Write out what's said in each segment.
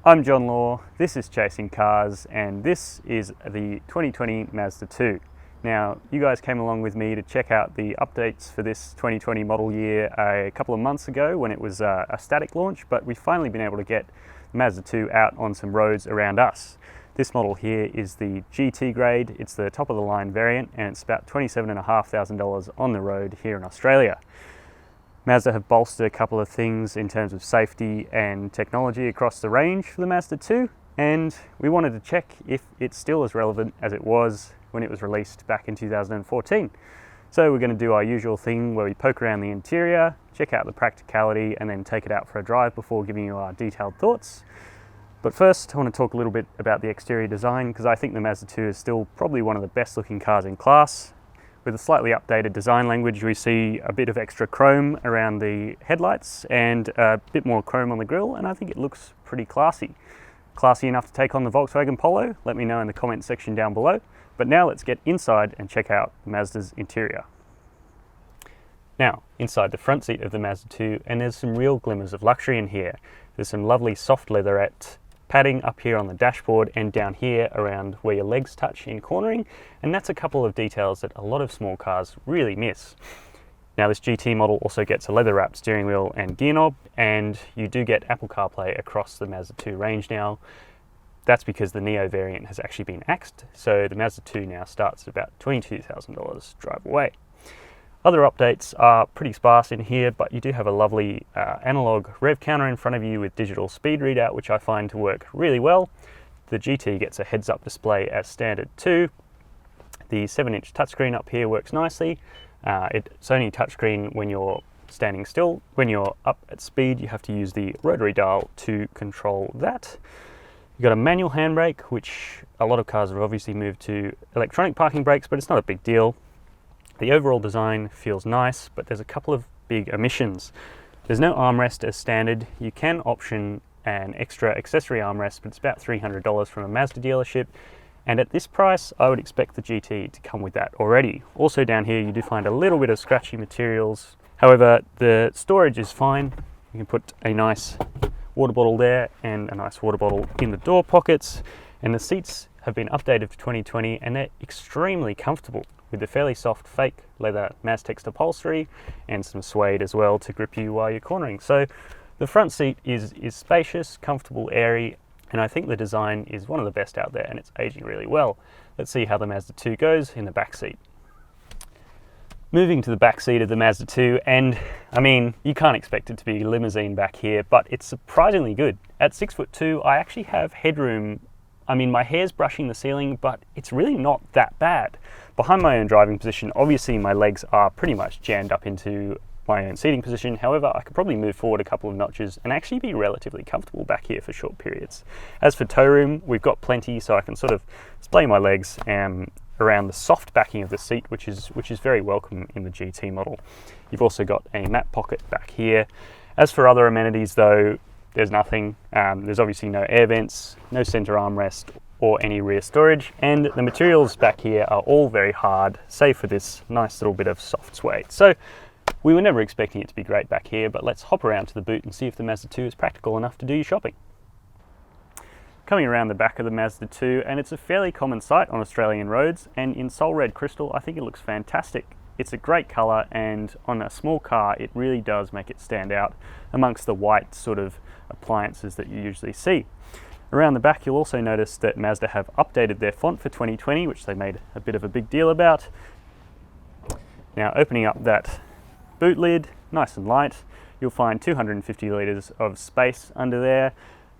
I'm John Law, this is Chasing Cars, and this is the 2020 Mazda 2. Now, you guys came along with me to check out the updates for this 2020 model year a couple of months ago when it was a static launch, but we've finally been able to get Mazda 2 out on some roads around us. This model here is the GT grade, it's the top of the line variant, and it's about $27,500 on the road here in Australia. Mazda have bolstered a couple of things in terms of safety and technology across the range for the Mazda 2, and we wanted to check if it's still as relevant as it was when it was released back in 2014. So we're going to do our usual thing where we poke around the interior, check out the practicality, and then take it out for a drive before giving you our detailed thoughts. But first, I want to talk a little bit about the exterior design, because I think the Mazda 2 is still probably one of the best looking cars in class. With a slightly updated design language, we see a bit of extra chrome around the headlights and a bit more chrome on the grille, and I think it looks pretty classy. Classy enough to take on the Volkswagen Polo? Let me know in the comment section down below. But now let's get inside and check out Mazda's interior. Now, inside the front seat of the Mazda 2, and there's some real glimmers of luxury in here. There's some lovely soft leatherette padding up here on the dashboard and down here around where your legs touch in cornering, and that's a couple of details that a lot of small cars really miss. Now, this GT model also gets a leather wrapped steering wheel and gear knob, and you do get Apple CarPlay across the Mazda 2 range now. That's because the Neo variant has actually been axed, so the Mazda 2 now starts at about $22,000 drive away. Other updates are pretty sparse in here, but you do have a lovely analog rev counter in front of you with digital speed readout, which I find to work really well. The GT gets a heads-up display as standard too. The 7-inch touchscreen up here works nicely. It's only touchscreen when you're standing still. When you're up at speed, you have to use the rotary dial to control that. You've got a manual handbrake, which a lot of cars have obviously moved to electronic parking brakes, but it's not a big deal. The overall design feels nice, but there's a couple of big omissions. There's no armrest as standard. You can option an extra accessory armrest, but it's about $300 from a Mazda dealership. And at this price, I would expect the GT to come with that already. Also down here, you do find a little bit of scratchy materials. However, the storage is fine. You can put a nice water bottle there and a nice water bottle in the door pockets. And the seats have been updated for 2020, and they're extremely comfortable, with the fairly soft fake leather Maztex upholstery and some suede as well to grip you while you're cornering. So the front seat is spacious, comfortable, airy, and I think the design is one of the best out there, and it's aging really well. Let's see how the Mazda 2 goes in the back seat. Moving to the back seat of the Mazda 2, and I mean, you can't expect it to be limousine back here, but it's surprisingly good. At 6'2", I actually have headroom. I mean, my hair's brushing the ceiling, but it's really not that bad. Behind my own driving position, obviously my legs are pretty much jammed up into my own seating position. However, I could probably move forward a couple of notches and actually be relatively comfortable back here for short periods. As for toe room, we've got plenty, so I can sort of splay my legs around the soft backing of the seat, which is very welcome in the GT model. You've also got a map pocket back here. As for other amenities though, there's nothing. There's obviously no air vents, no center armrest or any rear storage, and the materials back here are all very hard, save for this nice little bit of soft suede. So we were never expecting it to be great back here, but let's hop around to the boot and see if the Mazda 2 is practical enough to do your shopping. Coming around the back of the Mazda 2, and it's a fairly common sight on Australian roads, and in Sol Red Crystal I think it looks fantastic. It's a great colour, and on a small car it really does make it stand out amongst the white sort of appliances that you usually see. Around the back you'll also notice that Mazda have updated their font for 2020, which they made a bit of a big deal about. Now, opening up that boot lid, nice and light, you'll find 250 litres of space under there.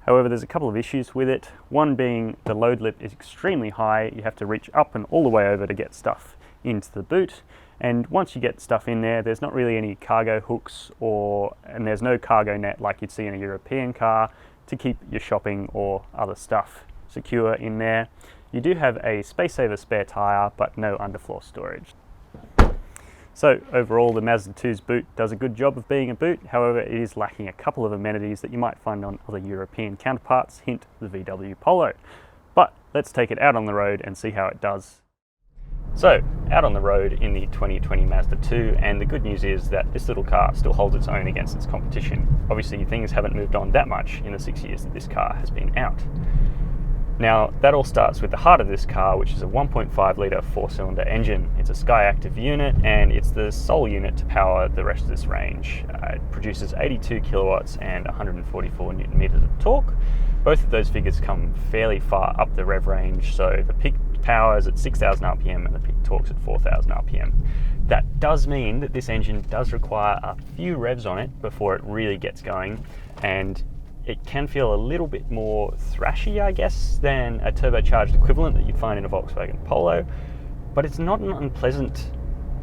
However, there's a couple of issues with it. One being the load lip is extremely high. You have to reach up and all the way over to get stuff into the boot. And once you get stuff in there, there's not really any cargo hooks and there's no cargo net like you'd see in a European car to keep your shopping or other stuff secure in there. You do have a space saver spare tyre, but no underfloor storage. So overall, the Mazda 2's boot does a good job of being a boot. However, it is lacking a couple of amenities that you might find on other European counterparts, hint the VW Polo. But let's take it out on the road and see how it does. So, out on the road in the 2020 Mazda 2, and the good news is that this little car still holds its own against its competition. Obviously, things haven't moved on that much in the 6 years that this car has been out. Now, that all starts with the heart of this car, which is a 1.5 litre 4-cylinder engine. It's a Skyactiv unit, and it's the sole unit to power the rest of this range. It produces 82 kilowatts and 144 newton meters of torque. Both of those figures come fairly far up the rev range, so the peak power is at 6,000 RPM and the peak torque's at 4,000 RPM. That does mean that this engine does require a few revs on it before it really gets going, and it can feel a little bit more thrashy, I guess, than a turbocharged equivalent that you'd find in a Volkswagen Polo, but it's not an unpleasant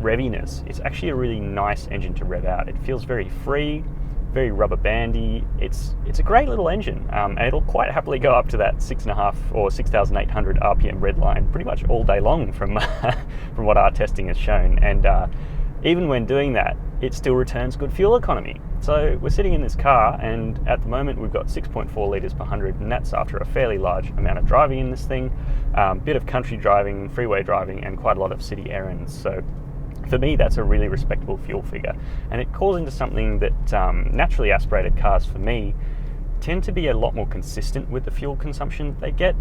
reviness. It's actually a really nice engine to rev out. It feels very free, very rubber bandy. It's a great little engine, and it'll quite happily go up to that 6.5 or 6,800 RPM red line pretty much all day long from from what our testing has shown. And even when doing that, it still returns good fuel economy. So we're sitting in this car, and at the moment we've got 6.4 litres per 100, and that's after a fairly large amount of driving in this thing, bit of country driving, freeway driving, and quite a lot of city errands. So for me, that's a really respectable fuel figure, and it calls into something that naturally aspirated cars for me tend to be a lot more consistent with the fuel consumption they get.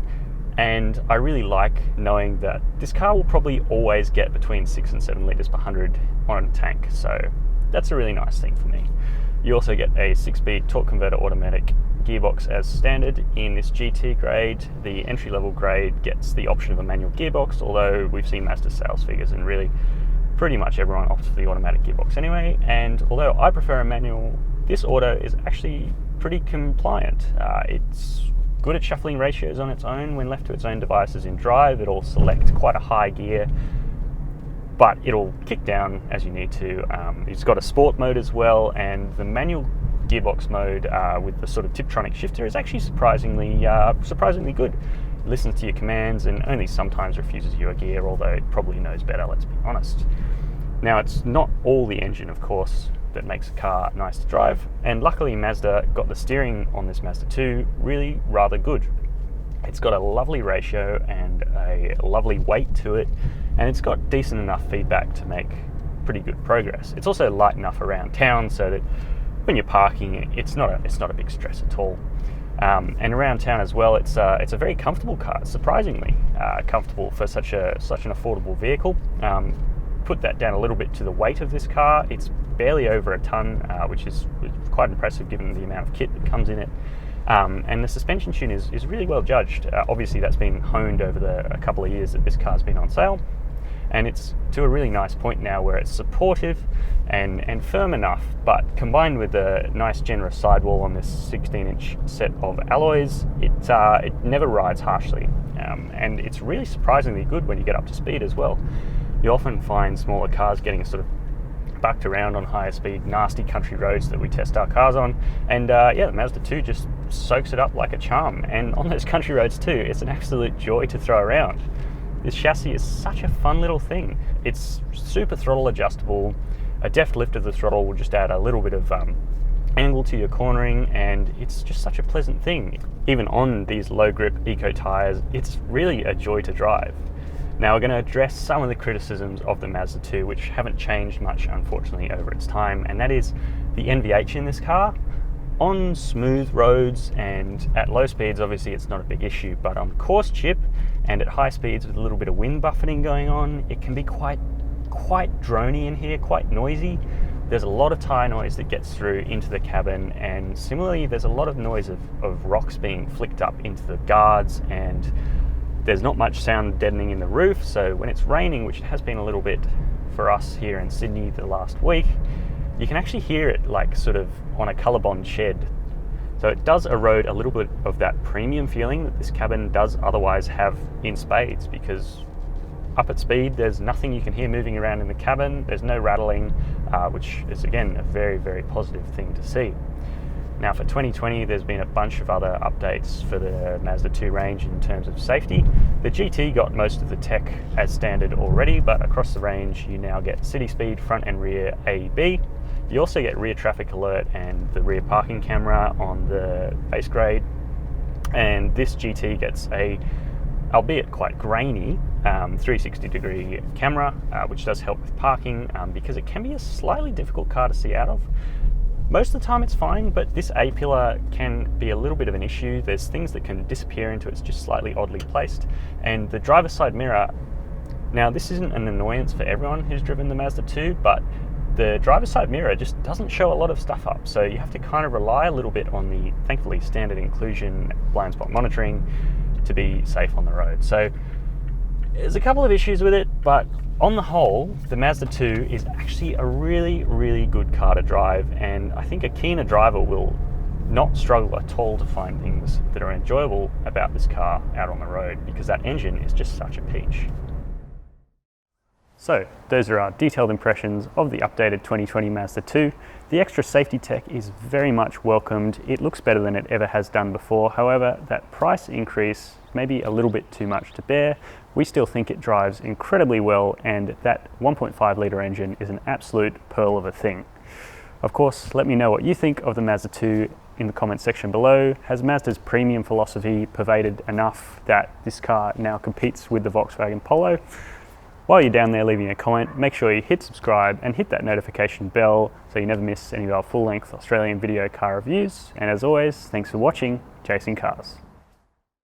And I really like knowing that this car will probably always get between 6 and 7 litres per 100 on a tank. So that's a really nice thing for me. You also get a 6-speed torque converter automatic gearbox as standard in this GT grade. The entry-level grade gets the option of a manual gearbox, although we've seen Mazda sales figures and really pretty much everyone opts for the automatic gearbox anyway. And although I prefer a manual, this auto is actually pretty compliant. It's good at shuffling ratios on its own. When left to its own devices in drive, it'll select quite a high gear, but it'll kick down as you need to. It's got a sport mode as well, and the manual gearbox mode with the sort of Tiptronic shifter is actually surprisingly good. It listens to your commands and only sometimes refuses you a gear, although it probably knows better, let's be honest. Now, it's not all the engine, of course, that makes a car nice to drive, and luckily Mazda got the steering on this Mazda 2 really rather good. It's got a lovely ratio and a lovely weight to it, and it's got decent enough feedback to make pretty good progress. It's also light enough around town so that when you're parking, it's not a big stress at all. And around town as well, it's a very comfortable car, surprisingly comfortable for such an affordable vehicle. Put that down a little bit to the weight of this car. It's barely over a ton, which is quite impressive given the amount of kit that comes in it. And the suspension tune is really well judged. Obviously, that's been honed over a couple of years that this car's been on sale, and it's to a really nice point now where it's supportive and firm enough, but combined with a nice generous sidewall on this 16-inch set of alloys, it never rides harshly, and it's really surprisingly good when you get up to speed as well. You often find smaller cars getting sort of bucked around on higher speed, nasty country roads that we test our cars on, and the Mazda 2 just soaks it up like a charm. And on those country roads too, it's an absolute joy to throw around. This chassis is such a fun little thing. It's super throttle adjustable. A deft lift of the throttle will just add a little bit of angle to your cornering, and it's just such a pleasant thing. Even on these low grip eco tires, it's really a joy to drive. Now, we're going to address some of the criticisms of the Mazda 2, which haven't changed much, unfortunately, over its time, and that is the NVH in this car. On smooth roads and at low speeds, obviously it's not a big issue, but on coarse chip and at high speeds with a little bit of wind buffeting going on, it can be quite drony in here, quite noisy. There's a lot of tyre noise that gets through into the cabin, and similarly there's a lot of noise of rocks being flicked up into the guards, and there's not much sound deadening in the roof. So when it's raining, which it has been a little bit for us here in Sydney the last week, you can actually hear it like sort of on a Colorbond shed. So it does erode a little bit of that premium feeling that this cabin does otherwise have in spades, because up at speed there's nothing you can hear moving around in the cabin. There's no rattling, which is again a very, very positive thing to see. Now, for 2020, there's been a bunch of other updates for the Mazda 2 range in terms of safety. The GT got most of the tech as standard already, but across the range you now get city speed, front and rear AEB. You also get rear traffic alert and the rear parking camera on the base grade. And this GT gets a albeit quite grainy, 360-degree camera, which does help with parking because it can be a slightly difficult car to see out of. Most of the time it's fine, but this A-pillar can be a little bit of an issue. There's things that can disappear into it's just slightly oddly placed. And the driver's side mirror, now this isn't an annoyance for everyone who's driven the Mazda 2, but the driver's side mirror just doesn't show a lot of stuff up. So you have to kind of rely a little bit on the, thankfully, standard inclusion blind spot monitoring to be safe on the road. So there's a couple of issues with it, but on the whole, the Mazda 2 is actually a really, really good car to drive, and I think a keener driver will not struggle at all to find things that are enjoyable about this car out on the road, because that engine is just such a peach. So those are our detailed impressions of the updated 2020 Mazda 2. The extra safety tech is very much welcomed. It looks better than it ever has done before. However, that price increase may be a little bit too much to bear. We still think it drives incredibly well, and that 1.5 litre engine is an absolute pearl of a thing. Of course, let me know what you think of the Mazda 2 in the comments section below. Has Mazda's premium philosophy pervaded enough that this car now competes with the Volkswagen Polo? While you're down there leaving a comment, make sure you hit subscribe and hit that notification bell so you never miss any of our full-length Australian video car reviews. And as always, thanks for watching Chasing Cars.